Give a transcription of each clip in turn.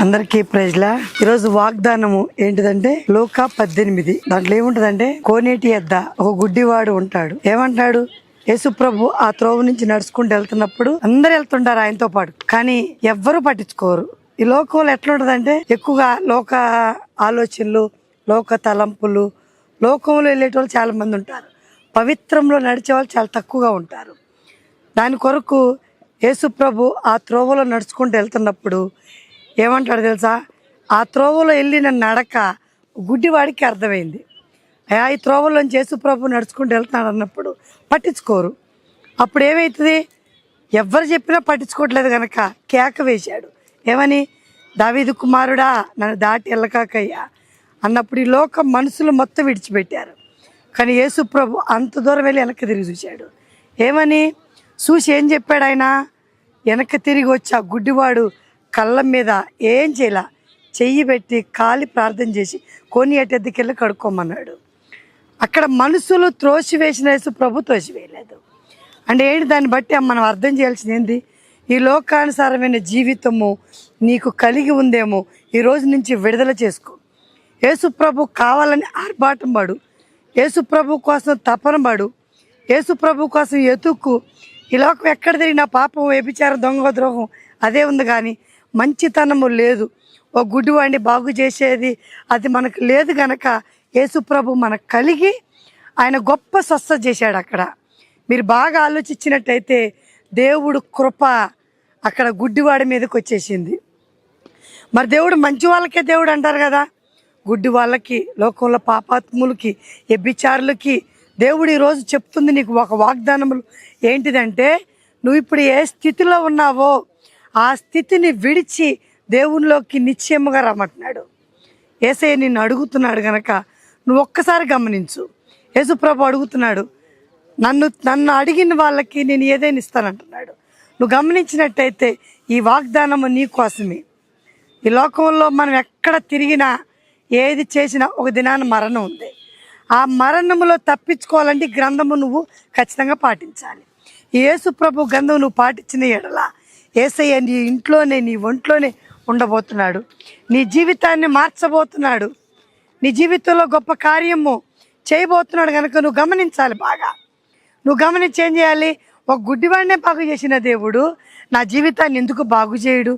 అందరికీ ప్రైజ్లా. ఈరోజు వాగ్దానము ఏంటిదంటే లోక 18. దాంట్లో ఏముంటదంటే కోనేటి ఎద్ద ఒక గుడ్డివాడు ఉంటాడు. ఏమంటాడు? యేసు ప్రభు ఆ త్రోవ నుంచి నడుచుకుంటూ వెళ్తున్నప్పుడు అందరు వెళ్తుంటారు ఆయనతో పాటు, కానీ ఎవ్వరూ పట్టించుకోరు. ఈ లోకంలో ఎట్లుంటదంటే ఎక్కువగా లోక ఆలోచనలు, లోక తలంపులు, లోకంలో వెళ్ళేటోళ్ళు చాలా మంది ఉంటారు. పవిత్రంలో నడిచే వాళ్ళు చాలా తక్కువగా ఉంటారు. దాని కొరకు యేసు ప్రభు ఆ త్రోవలో నడుచుకుంటూ వెళ్తున్నప్పుడు ఏమంటాడు తెలుసా? ఆ త్రోవలో వెళ్ళిన నడక గుడ్డివాడికి అర్థమైంది. ఈ త్రోవలోంచి యేసు ప్రభు నడుచుకుంటూ వెళ్తున్నాడు అన్నప్పుడు పట్టించుకోరు. అప్పుడు ఏమవుతుంది? ఎవరు చెప్పినా పట్టించుకోవట్లేదు కనుక కేక వేశాడు. ఏమని? దావీదు కుమారుడా, నన్ను దాటి వెళ్ళకాకయ్యా అన్నప్పుడు ఈ లోక మనుషులు మొత్తం విడిచిపెట్టారు. కానీ యేసు ప్రభు అంత దూరం వెళ్ళి వెనక్కి తిరిగి చూశాడు. ఏమని చూసి ఏం చెప్పాడు ఆయన? వెనక్కి తిరిగి వచ్చి ఆ గుడ్డివాడు కళ్ళ మీద ఏం చేయాల చెయ్యి పెట్టి కాలి ప్రార్థన చేసి కొని ఎట్టెద్దుకెళ్ళి కడుక్కోమన్నాడు. అక్కడ మనుషులు త్రోసివేసిన యేసు ప్రభు త్రోసివేయలేదు. అంటే ఏంటి? దాన్ని బట్టి మనం అర్థం చేయాల్సింది ఏంది? ఈ లోకానుసారమైన జీవితము నీకు కలిగి ఉందేమో ఈ రోజు నుంచి విడుదల చేసుకో. యేసు ప్రభు కావాలని ఆర్భాటం పడు, యేసు ప్రభు కోసం తపన పడు, యేసు ప్రభు కోసం ఎతుక్కు. ఈ లోకం ఎక్కడ తిరిగినా పాపం, వ్యభిచారం, దొంగ ద్రోహం అదే ఉంది, కానీ మంచితనము లేదు. ఓ గుడ్డివాడిని బాగు చేసేది అది మనకు లేదు గనక యేసు ప్రభు మనకు కలిగి ఆయన గొప్ప స్వస్థత చేశాడు. అక్కడ మీరు బాగా ఆలోచించినట్టయితే దేవుడు కృప అక్కడ గుడ్డివాడి మీదకి వచ్చేసింది. మరి దేవుడు మంచి వాళ్ళకే దేవుడు అంటారు కదా, గుడ్డి వాళ్ళకి, లోకంలో పాపాత్ములకి, వ్యభిచారులకి దేవుడు ఈరోజు చెప్తుంది నీకు ఒక వాగ్దానములు. ఏంటిదంటే నువ్వు ఇప్పుడు ఏ స్థితిలో ఉన్నావో ఆ స్థితిని విడిచి దేవునిలోకి నిశ్చయముగా రమ్మంటున్నాడు. యేసయ్య నిన్ను అడుగుతున్నాడు గనక నువ్వు ఒక్కసారి గమనించు. యేసు ప్రభు అడుగుతున్నాడు, నన్ను అడిగిన వాళ్ళకి నేను ఏదైనా ఇస్తానంటున్నాడు. నువ్వు గమనించినట్టయితే ఈ వాగ్దానము నీ కోసమే. ఈ లోకంలో మనం ఎక్కడ తిరిగినా ఏది చేసినా ఒక దినాన మరణం ఉంది. ఆ మరణములో తప్పించుకోవాలంటే గ్రంథము నువ్వు ఖచ్చితంగా పాటించాలి. ఈ యేసు ప్రభు గ్రంథం నువ్వు పాటించిన ఎడల యేసయ్య నీ ఇంట్లోనే, నీ ఒంట్లోనే ఉండబోతున్నాడు. నీ జీవితాన్ని మార్చబోతున్నాడు. నీ జీవితంలో గొప్ప కార్యము చేయబోతున్నాడు కనుక నువ్వు గమనించాలి. బాగా నువ్వు గమనించి ఏం చేయాలి? ఒక గుడ్డివాడినే బాగు చేసిన దేవుడు నా జీవితాన్ని ఎందుకు బాగు చేయడు?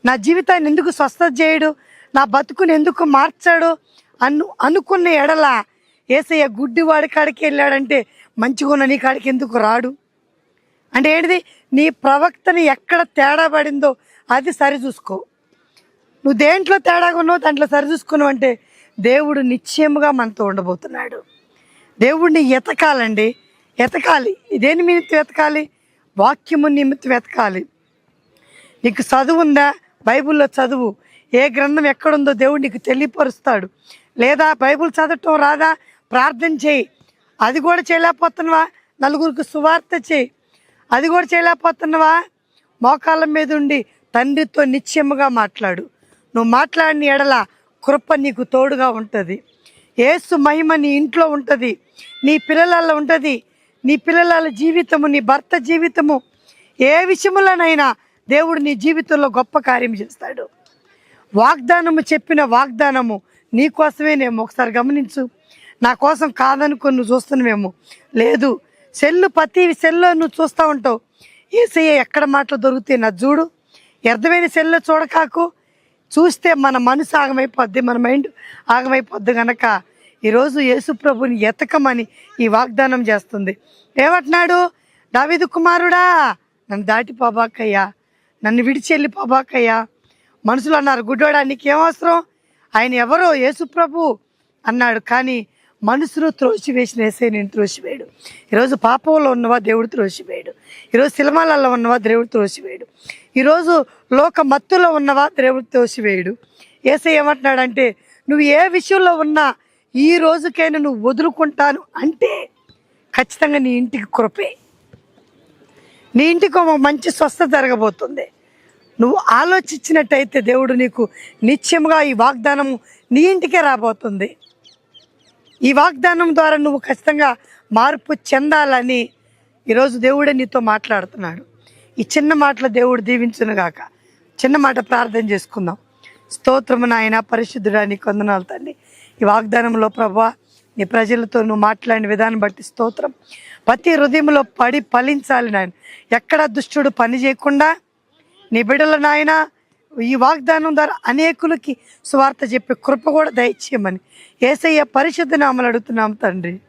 నా జీవితాన్ని ఎందుకు స్వస్థత చేయడు? నా బతుకుని ఎందుకు మార్చాడు అనుకున్న ఎడల యేసయ్య గుడ్డివాడి కాడికి వెళ్ళాడంటే మంచిగా ఉన్న నీ కాడికి ఎందుకు రాడు? అంటే ఏంటిది? నీ ప్రవక్తని ఎక్కడ తేడా పడిందో అది సరిచూసుకో. నువ్వు దేంట్లో తేడాగా ఉన్నావు దాంట్లో సరిచూసుకున్నావు అంటే దేవుడు నిశ్చయముగా మనతో ఉండబోతున్నాడు. దేవుడిని ఎతకాలండి, ఎతకాలి. దేని నిమిత్తం వెతకాలి? వాక్యము నిమిత్తం వెతకాలి. నీకు చదువు ఉందా? బైబిల్లో చదువు. ఏ గ్రంథం ఎక్కడుందో దేవుడు నీకు తెలియపరుస్తాడు. లేదా బైబిల్ చదవటం రాదా? ప్రార్థన చేయి. అది కూడా చేయలేకపోతున్నావా? నలుగురికి సువార్త చేయి. అది కూడా చేయలేకపోతున్నావా? మోకాళ్ళ మీద ఉండి తండ్రితో నిశ్చయముగా మాట్లాడు. నువ్వు మాట్లాడిన ఎడల కృప నీకు తోడుగా ఉంటుంది. యేసు మహిమ నీ ఇంట్లో ఉంటుంది, నీ పిల్లలలో ఉంటుంది. నీ పిల్లల జీవితము, నీ భర్త జీవితము, ఏ విషయంలోనైనా దేవుడు నీ జీవితంలో గొప్ప కార్యం చేస్తాడు. వాగ్దానము చెప్పిన వాగ్దానము నీ కోసమేనేమో. ఒకసారి గమనించు. నా కోసం కాదనుకొని నువ్వు చూస్తున్నావేమో. లేదు, ప్రతి సెల్లో నువ్వు చూస్తూ ఉంటావు. యేసయ్య ఎక్కడ మాటలు దొరుకుతాయి నా చూడు. వ్యర్థమైన సెల్లో చూడకాకు. చూస్తే మన మనసు ఆగమైపోద్ది, మన మైండ్ ఆగమైపోద్ది కనుక ఈరోజు యేసు ప్రభుని ఎతకమని ఈ వాగ్దానం చేస్తుంది. ఏమంటున్నాడు? దావీదు కుమారుడా, నన్ను దాటి పోబాకయ్యా, నన్ను విడిచి వెళ్ళి పోబాకయ్యా. మనుషులు అన్నారు, గుడ్డోడా నీకేం అవసరం? ఆయన ఎవరో? యేసు ప్రభు అన్నాడు. కానీ మనుషులు త్రోసివేసిన యేసయ్య నేను త్రోసివేయడు. ఈరోజు పాపంలో ఉన్నవా దేవుడు త్రోసివేయడు. ఈరోజు సినిమాలలో ఉన్నవా దేవుడు త్రోసివేయడు. ఈరోజు లోక మత్తులో ఉన్నవా దేవుడు త్రోసివేయడు. యేసయ్య ఏమంటున్నాడంటే నువ్వు ఏ విషయంలో ఉన్నా ఈ రోజుకైనా నువ్వు వదులుకుంటాను అంటే ఖచ్చితంగా నీ ఇంటికి కృపే, నీ ఇంటికి ఒక మంచి స్వస్థత జరగబోతుంది. నువ్వు ఆలోచించినట్టయితే దేవుడు నీకు నిత్యముగా ఈ వాగ్దానము నీ ఇంటికే రాబోతుంది. ఈ వాగ్దానం ద్వారా నువ్వు ఖచ్చితంగా మార్పు చెందాలని ఈరోజు దేవుడే నీతో మాట్లాడుతున్నాడు. ఈ చిన్న మాటలు దేవుడు దీవించునుగాక. చిన్న మాట ప్రార్థన చేసుకుందాం. స్తోత్రము నాయన, పరిశుద్ధుడా నీకు వందనాలు తండ్రి. ఈ వాగ్దానంలో ప్రభా నీ ప్రజలతో నువ్వు మాట్లాడిన విధానం బట్టి స్తోత్రం. ప్రతి హృదయంలో పడి ఫలించాలి నాయన. ఎక్కడ దుష్టుడు పని చేయకుండా నీ బిడ్డల నాయన ఈ వాగ్దానం ద్వారా అనేకులకి సువార్త చెప్పే కృప కూడా దయచేయమని యేసయ్య పరిశుద్ధ నామములో అడుగుతున్నాం తండ్రి.